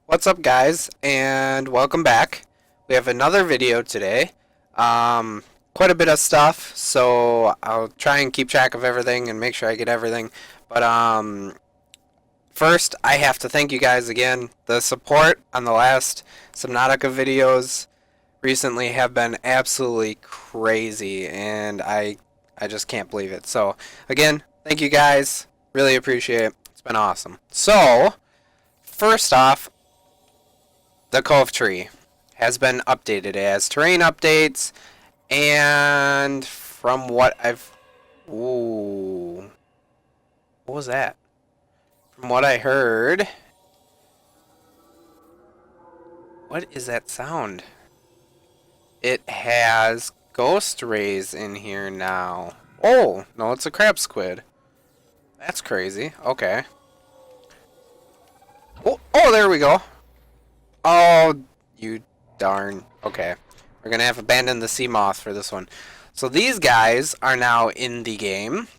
What's up, guys, and welcome back. We have another video today. Quite a bit of stuff, so I'll try and keep track of everything and make sure I get everything. But first, I have to thank you guys again. The support on the last Subnautica videos recently have been absolutely crazy, and I just can't believe it. So again, thank you guys. Really appreciate it. It's been awesome. So first off, the Cove Tree has been updated. It has terrain updates, and from what I've... Ooh. What was that? From what I heard... What is that sound? It has ghost rays in here now. Oh, no, it's a crab squid. That's crazy. Okay. Oh, there we go. Oh, you darn. Okay. We're going to have to abandon the sea moth for this one. So these guys are now in the game.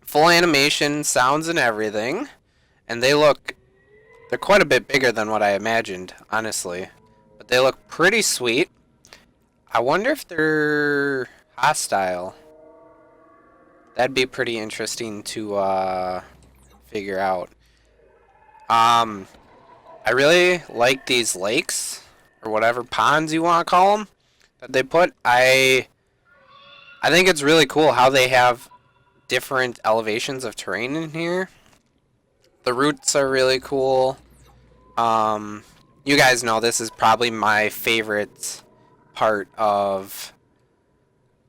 Full animation, sounds, and everything. And they look... They're quite a bit bigger than what I imagined, honestly. But they look pretty sweet. I wonder if they're hostile. That'd be pretty interesting to figure out. I really like these lakes, or whatever ponds you want to call them, that they put. I think it's really cool how they have different elevations of terrain in here. The routes are really cool. You guys know this is probably my favorite part of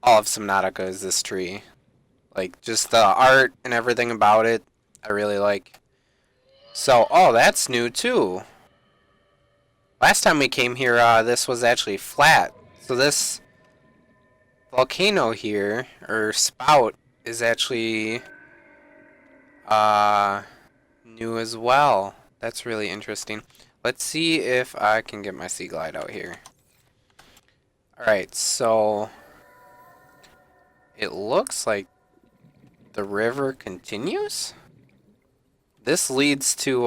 all of Subnautica is this tree. Like, just the art and everything about it, I really like. So, oh, that's new too. Last time we came here, this was actually flat. So this volcano here, or spout, is actually new as well. That's really interesting. Let's see if I can get my sea glide out here. Alright, so it looks like the river continues? This leads to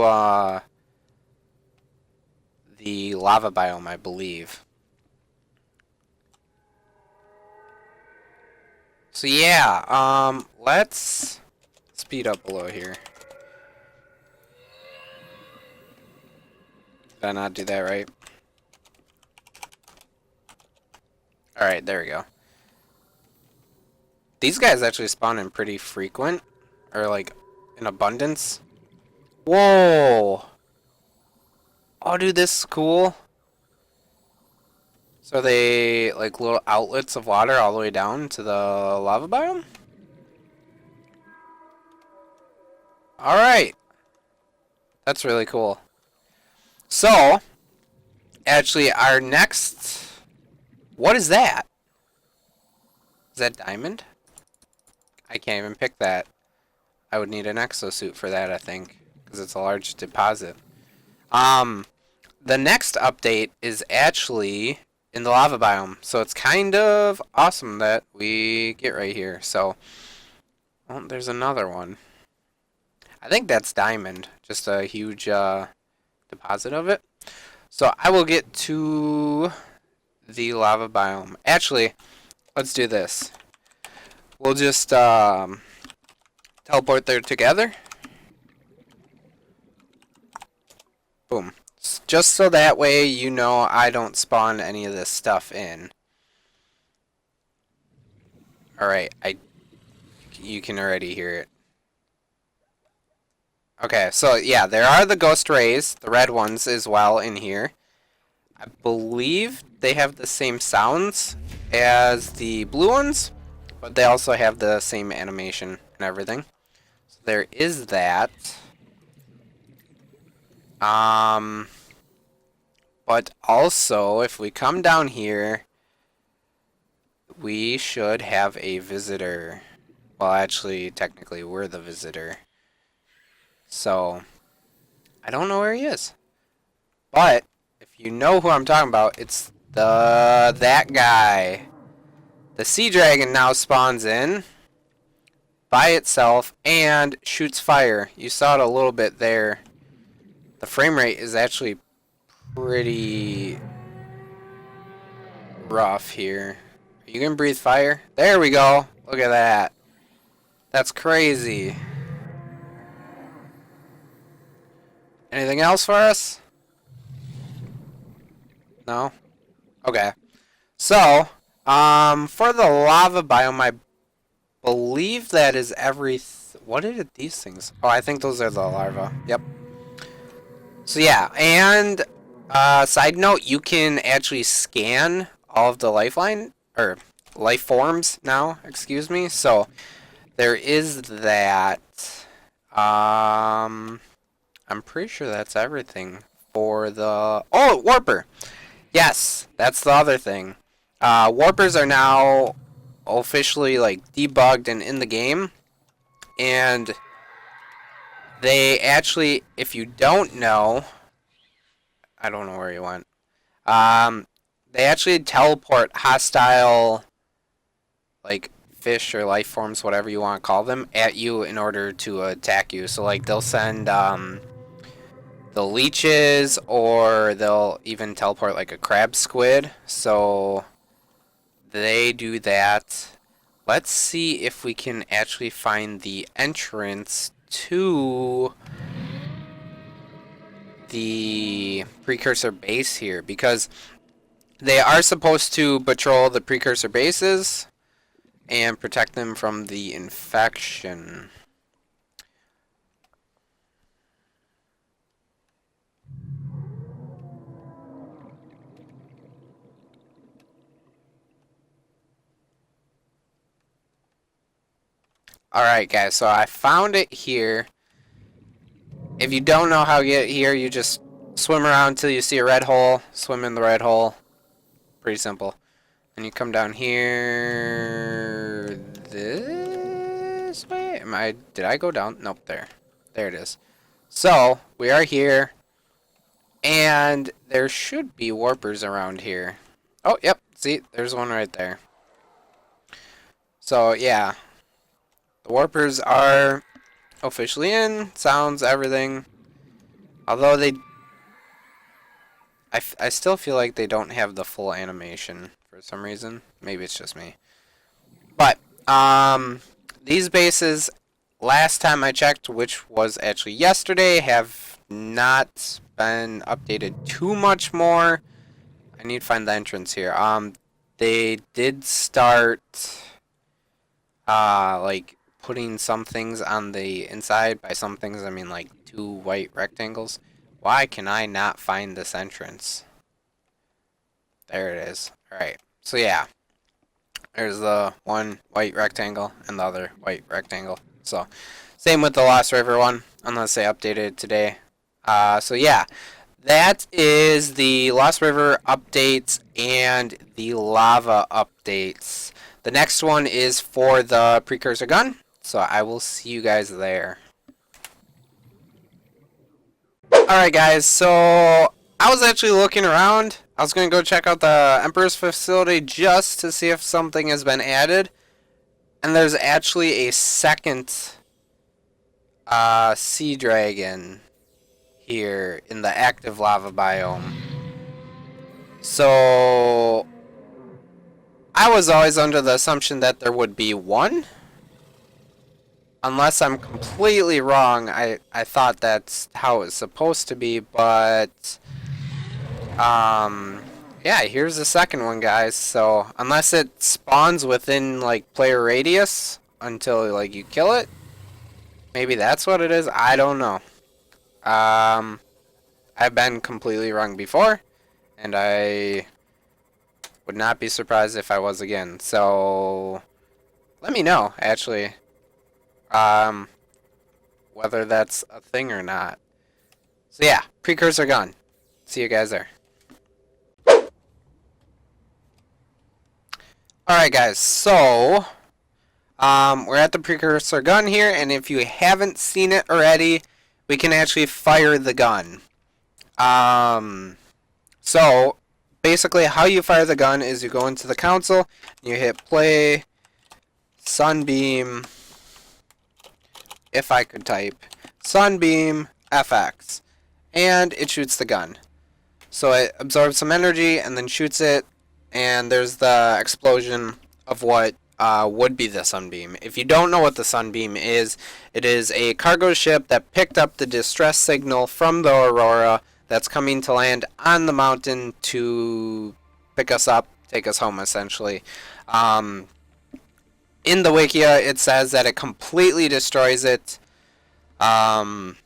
the lava biome, I believe. So yeah, let's speed up below here. Did I not do that right? Alright, there we go. These guys actually spawn in pretty frequent, or like in abundance. Whoa! Oh, dude, this is cool. So are they like little outlets of water all the way down to the lava biome? Alright. That's really cool. So, actually, our next... What is that? Is that diamond? I can't even pick that. I would need an exosuit for that, I think, because it's a large deposit. The next update is actually in the lava biome, so it's kind of awesome that we get right here. So, oh, there's another one. I think that's diamond, just a huge deposit of it. So I will get to the lava biome. Actually, let's do this. We'll just teleport there together. Boom. Just so that way you know I don't spawn any of this stuff in. Alright, you can already hear it. Okay, so yeah, there are the ghost rays, the red ones as well in here. I believe they have the same sounds as the blue ones, but they also have the same animation and everything. So there is that. But also, if we come down here, we should have a visitor. Well, actually, technically, we're the visitor. So, I don't know where he is. But, if you know who I'm talking about, it's that guy. The sea dragon now spawns in by itself and shoots fire. You saw it a little bit there. The frame rate is actually pretty rough here. Are you gonna breathe fire? There we go. Look at that. That's crazy. Anything else for us? No? Okay. So, for the lava biome, I believe that is what are these things? Oh, I think those are the larvae. Yep. So yeah, and side note, you can actually scan all of the life forms now, excuse me. So there is that. I'm pretty sure that's everything for the warper. Yes, that's the other thing. Warpers are now officially like debugged and in the game, and they actually, if you don't know, I don't know where you went. They actually teleport hostile, like fish or life forms, whatever you want to call them, at you in order to attack you. So like they'll send the leeches, or they'll even teleport like a crab squid. So they do that. Let's see if we can actually find the entrance to the precursor base here, because they are supposed to patrol the precursor bases and protect them from the infection. Alright guys, so I found it here. If you don't know how to get here, you just swim around until you see a red hole, swim in the red hole. Pretty simple. And you come down here this way? Did I go down? Nope, there. There it is. So, we are here, and there should be warpers around here. Oh, yep, see, there's one right there. So, yeah. The warpers are officially in, sounds, everything. Although I still feel like they don't have the full animation for some reason. Maybe it's just me. But, these bases, last time I checked, which was actually yesterday, have not been updated too much more. I need to find the entrance here. They did start, like, putting some things on the inside. By some things, I mean, like, 2 white rectangles. Why can I not find this entrance? There it is. Alright, so yeah. There's the one white rectangle and the other white rectangle. So, same with the Lost River one, unless they updated it today. So yeah, that is the Lost River updates and the lava updates. The next one is for the Precursor Gun, so I will see you guys there. Alright guys, so I was actually looking around. I was going to go check out the Emperor's facility just to see if something has been added. And there's actually a second sea dragon here in the active lava biome. So I was always under the assumption that there would be one. Unless I'm completely wrong, I thought that's how it's supposed to be, but yeah, here's the second one, guys. So unless it spawns within like player radius until like you kill it, maybe that's what it is. I don't know. I've been completely wrong before, and I would not be surprised if I was again. So let me know, actually, whether that's a thing or not. So yeah, Precursor Gun. See you guys there. Alright guys, so we're at the Precursor Gun here, and if you haven't seen it already, we can actually fire the gun. So basically how you fire the gun is you go into the console, you hit play, Sunbeam, if I could type, Sunbeam FX, and it shoots the gun. So it absorbs some energy and then shoots it, and there's the explosion of what would be the sunbeam. If you don't know what the sunbeam is, it is a cargo ship that picked up the distress signal from the aurora that's coming to land on the mountain to pick us up, take us home, essentially. In the Wikia, it says that it completely destroys it. And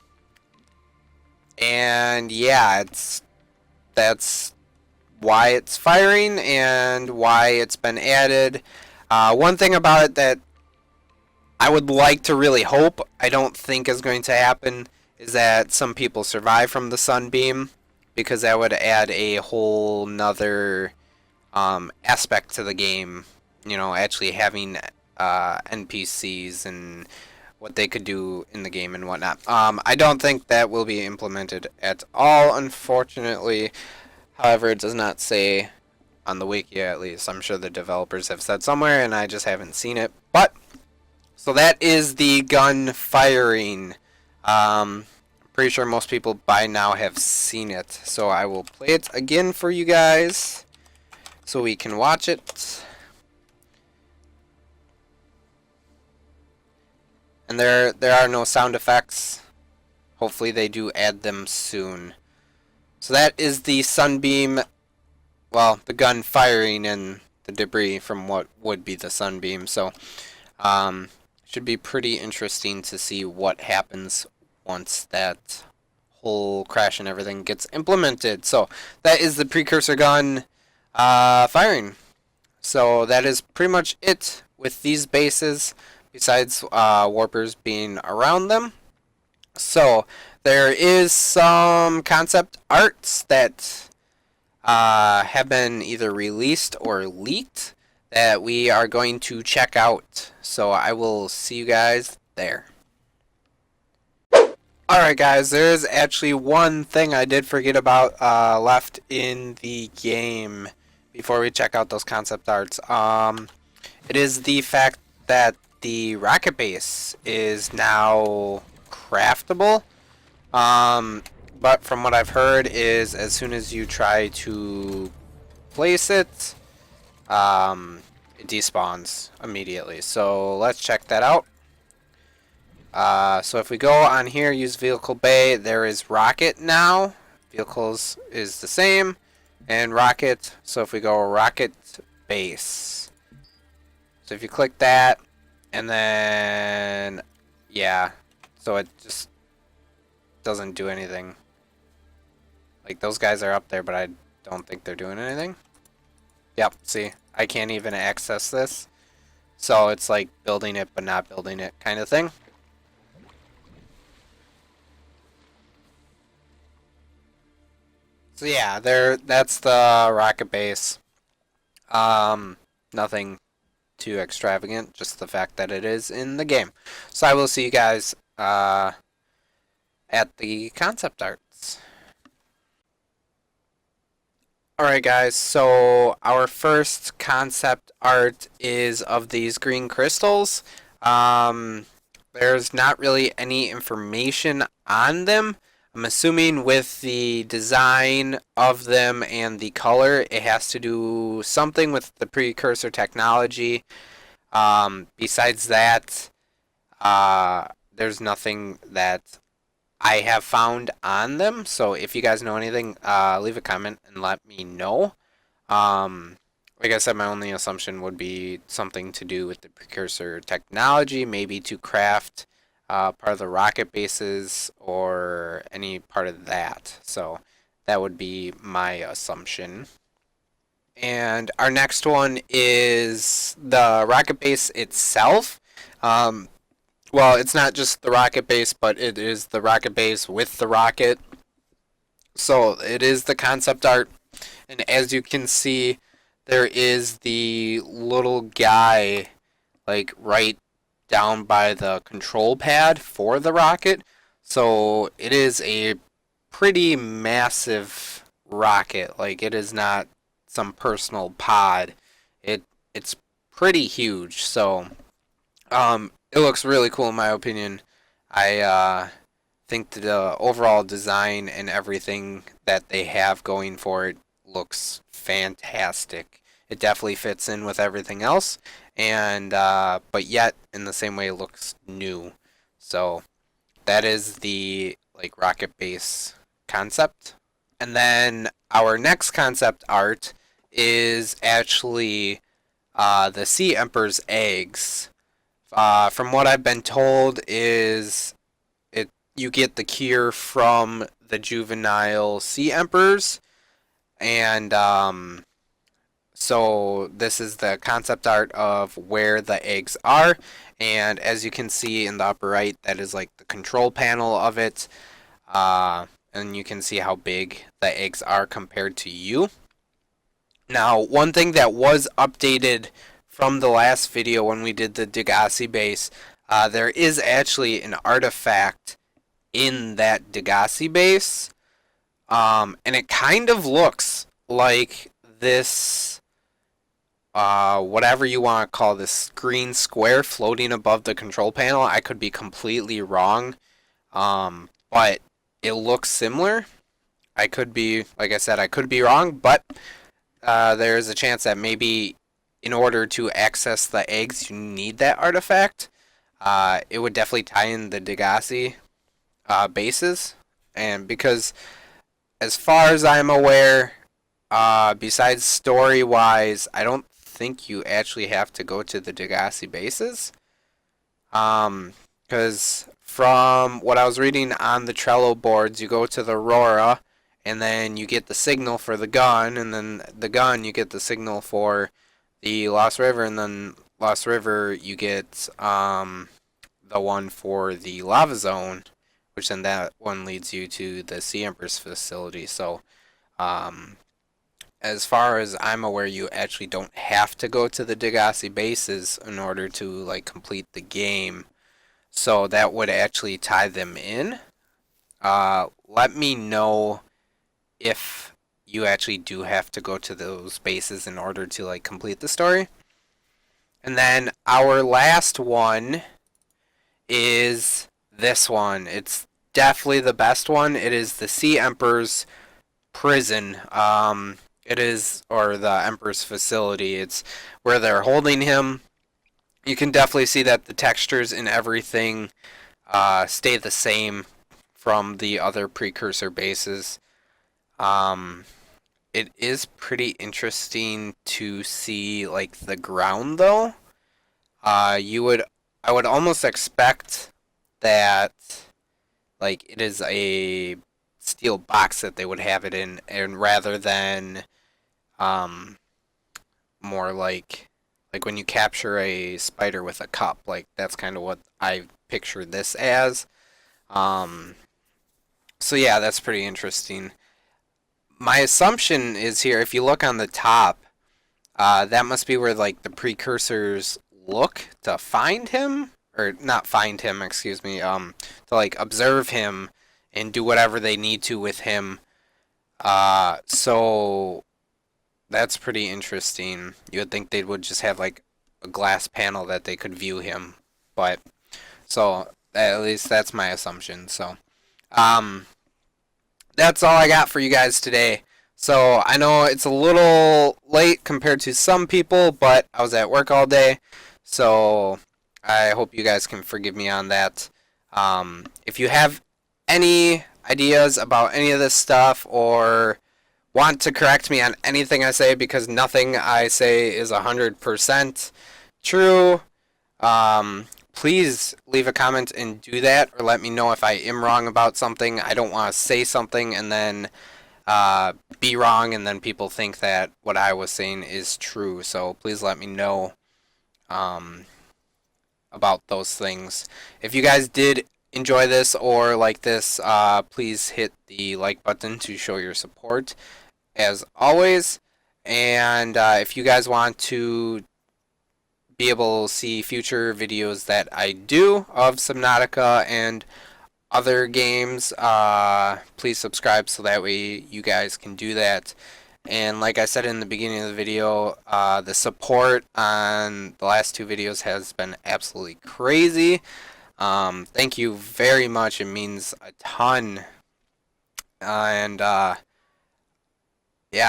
yeah, that's why it's firing and why it's been added. One thing about it that I would like to really hope, I don't think is going to happen, is that some people survive from the sunbeam, because that would add a whole nother aspect to the game. You know, actually having NPCs and what they could do in the game and whatnot. I don't think that will be implemented at all, unfortunately. However, it does not say on the wiki, at least. I'm sure the developers have said somewhere, and I just haven't seen it. But so that is the gun firing. Pretty sure most people by now have seen it. So I will play it again for you guys so we can watch it. And there are no sound effects. Hopefully they do add them soon. So that is the sunbeam, well, the gun firing and the debris from what would be the sunbeam. So should be pretty interesting to see what happens once that whole crash and everything gets implemented. So that is the precursor gun firing. So that is pretty much it with these bases, besides warpers being around them. So there is some concept arts that have been either released or leaked that we are going to check out. So I will see you guys there. Alright guys, there is actually one thing I did forget about left in the game before we check out those concept arts. It is the fact that the Racket base is now craftable. But from what I've heard is as soon as you try to place it, it despawns immediately. So let's check that out. So if we go on here, use vehicle bay, there is Racket now. Vehicles is the same. And Racket, so if we go Racket base. So if you click that, and then, yeah, so it just doesn't do anything. Like, those guys are up there, but I don't think they're doing anything. Yep, see, I can't even access this. So it's like building it, but not building it kind of thing. So yeah, that's the Racket base. Nothing too extravagant, just the fact that it is in the game. So I will see you guys at the concept arts. Alright guys, so our first concept art is of these green crystals. There's not really any information on them. I'm assuming with the design of them and the color, it has to do something with the precursor technology. Besides that, there's nothing that I have found on them. So if you guys know anything, leave a comment and let me know. Like I said, my only assumption would be something to do with the precursor technology, maybe to craft part of the rocket bases or any part of that. So that would be my assumption. And our next one is the rocket base itself. Well, it's not just the rocket base, but it is the rocket base with the rocket. So it is the concept art. And as you can see, there is the little guy, like, right down by the control pad for the rocket. So it is a pretty massive rocket. Like, it is not some personal pod. It's pretty huge. So it looks really cool in my opinion. I think the overall design and everything that they have going for it looks fantastic. It definitely fits in with everything else, and but yet in the same way it looks new. So that is the like rocket base concept. And then our next concept art is actually the Sea Emperor's eggs. From what I've been told, is you get the cure from the juvenile Sea Emperors, and so this is the concept art of where the eggs are, and as you can see in the upper right, that is like the control panel of it, and you can see how big the eggs are compared to you. Now, one thing that was updated from the last video when we did the Degassi base, there is actually an artifact in that Degassi base, and it kind of looks like this, whatever you want to call this green square floating above the control panel. I could be completely wrong, but it looks similar. I could be, like I said, I could be wrong, but there is a chance that maybe in order to access the eggs, you need that artifact. It would definitely tie in the Degassi bases, and because as far as I'm aware, besides story-wise, I don't think you actually have to go to the Degassi bases. Because from what I was reading on the Trello boards, you go to the Aurora, and then you get the signal for the gun, and then the gun you get the signal for the Lost River, and then Lost River you get the one for the Lava Zone, which then that one leads you to the Sea Empress facility. So, as far as I'm aware, you actually don't have to go to the Degassi bases in order to like complete the game. So that would actually tie them in. Let me know if you actually do have to go to those bases in order to like complete the story. And then our last one is this one. It's definitely the best one. It is the Sea Emperor's prison. It is, or the Emperor's facility. It's where they're holding him. You can definitely see that the textures and everything stay the same from the other precursor bases. It is pretty interesting to see like the ground though. I would almost expect that like it is a steel box that they would have it in, and rather than more like when you capture a spider with a cup, like that's kind of what I picture this as. So yeah, that's pretty interesting. My assumption is here, if you look on the top, that must be where like the precursors look to find him, or not find him, excuse me, to like observe him and do whatever they need to with him. So that's pretty interesting. You would think they would just have like a glass panel that they could view him, but so at least that's my assumption. So, that's all I got for you guys today. So I know it's a little late compared to some people, but I was at work all day, so I hope you guys can forgive me on that. If you have any ideas about any of this stuff or want to correct me on anything I say, because nothing I say is 100% true, please leave a comment and do that, or let me know if I am wrong about something. I don't want to say something and then be wrong, and then people think that what I was saying is true. So please let me know about those things. If you guys did enjoy this or like this, please hit the like button to show your support, as always. And if you guys want to be able to see future videos that I do of Subnautica and other games, please subscribe so that way you guys can do that. And like I said in the beginning of the video, the support on the last two videos has been absolutely crazy. Thank you very much. It means a ton. And yeah,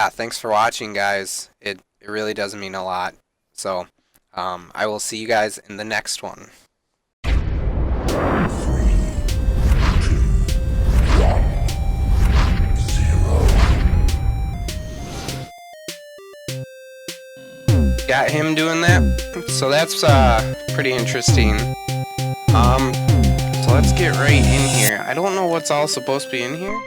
thanks for watching, guys. It really does mean a lot. So, I will see you guys in the next one. Got him doing that, so that's pretty interesting. So let's get right in here. I don't know what's all supposed to be in here.